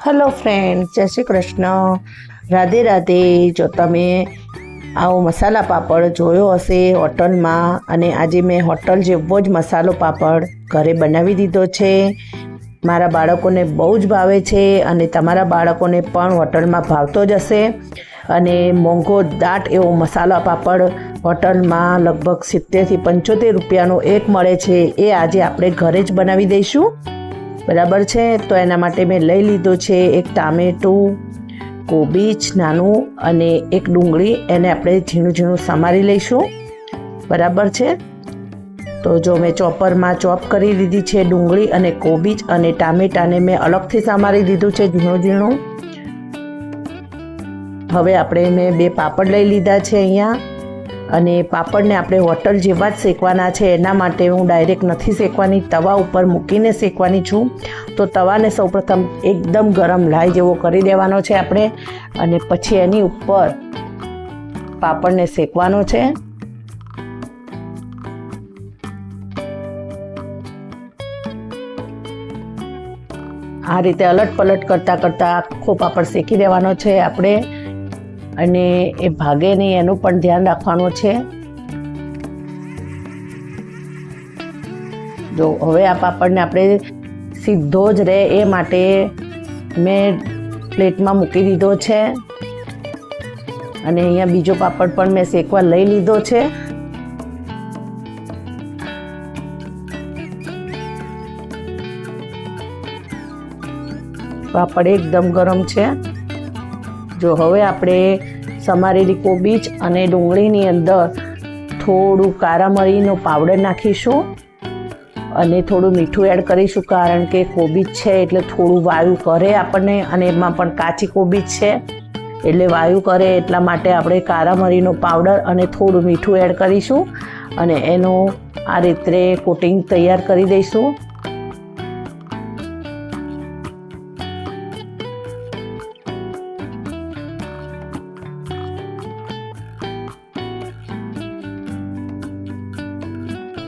Hello friend, જય શ્રી કૃષ્ણ, રાધે રાધે। જો તમે આવો મસાલા પાપડ જોયો હશે હોટલમાં, અને આજે મેં હોટલ જેવો જ મસાલો પાપડ ઘરે બનાવી દીધો છે। મારા બાળકોને બહુ જ ભાવે છે અને તમારા બાળકોને પણ હોટલમાં ભાવતો જ હશે। અને મોંઘો દાટ એવો મસાલા પાપડ હોટલમાં લગભગ 70થી 75 રૂપિયાનો એક મળે છે। એ આજે આપણે ઘરે જ બનાવી દઈશું, બરાબર છે। તો એના માટે મેં લઈ લીધો છે એક ટામેટું, કોબીજ નાનું અને એક ડુંગળી, એને આપણે ઝીણું ઝીણું સમારી લઈશું, બરાબર છે। તો જો મેં ચોપરમાં ચોપ કરી દીધી છે ડુંગળી અને કોબીજ, અને ટામેટાને મેં અલગથી સમારી દીધું છે ઝીણું ઝીણું। હવે આપણે મેં 2 પાપડ લઈ લીધા છે અહીંયા, અને પાપડને આપણે હોટલ જેવા જ શેકવાના છે। એના માટે હું ડાયરેક્ટ નથી શેકવાની, તવા ઉપર મૂકીને શેકવાની છું। તો તવાને સૌપ્રથમ એકદમ ગરમ લાઈ જેવો કરી દેવાનો છે આપણે, અને પછી એની ઉપર પાપડને શેકવાનો છે। આ રીતે અલટ પલટ કરતાં કરતાં આખો પાપડ શેકી દેવાનો છે આપણે, અને એ ભાગે નહીં એનું પણ ધ્યાન રાખવાનું છે। જો હવે આ પાપડને આપણે સીધો જ રહે એ માટે મેં પ્લેટમાં મૂકી દીધો છે, અને અહીંયા બીજો પાપડ પણ મેં શેકવા લઈ લીધો છે। પાપડ એકદમ ગરમ છે। જો હવે આપણે સમારેલી કોબીજ અને ડુંગળીની અંદર થોડું કારા મરીનો પાવડર નાખીશું, અને થોડું મીઠું એડ કરીશું, કારણ કે કોબીજ છે એટલે થોડું વાયુ કરે આપણને, અને એમાં પણ કાચી કોબીજ છે એટલે વાયુ કરે, એટલા માટે આપણે કારા મરીનો પાવડર અને થોડું મીઠું એડ કરીશું, અને એનું આ રીતે કોટિંગ તૈયાર કરી દઈશું।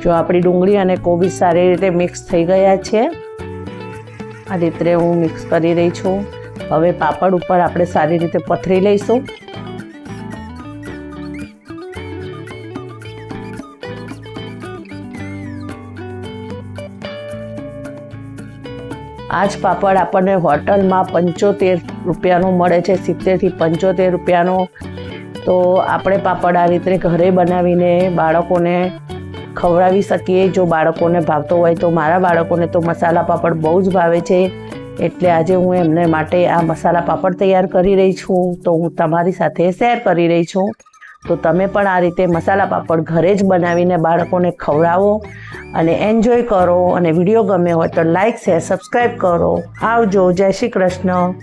જો આપણી ડુંગળી અને કોબીજ સારી રીતે મિક્સ થઈ ગયા છે, આ રીતે હું મિક્સ કરી રહી છું। હવે પાપડ ઉપર આપણે સારી રીતે પથરી લઈશું। આ જ પાપડ આપણને હોટલમાં 75 રૂપિયાનું મળે છે, 70થી 75 રૂપિયાનો। તો આપણે પાપડ આ રીતે ઘરે બનાવીને બાળકોને ખવડાવી શકીએ, જો બાળકોને ભાવતો હોય તો। મારા બાળકોને તો મસાલા પાપડ બહુ જ ભાવે છે, એટલે આજે હું એમને માટે આ મસાલા પાપડ તૈયાર કરી રહી છું, તો હું તમારી સાથે શેર કરી રહી છું। તો તમે પણ આ રીતે મસાલા પાપડ ઘરે જ બનાવીને બાળકોને ખવડાવો અને એન્જોય કરો, અને વિડીયો ગમે હોય તો લાઈક શેર સબસ્ક્રાઈબ કરો। આવજો, જય શ્રી કૃષ્ણ।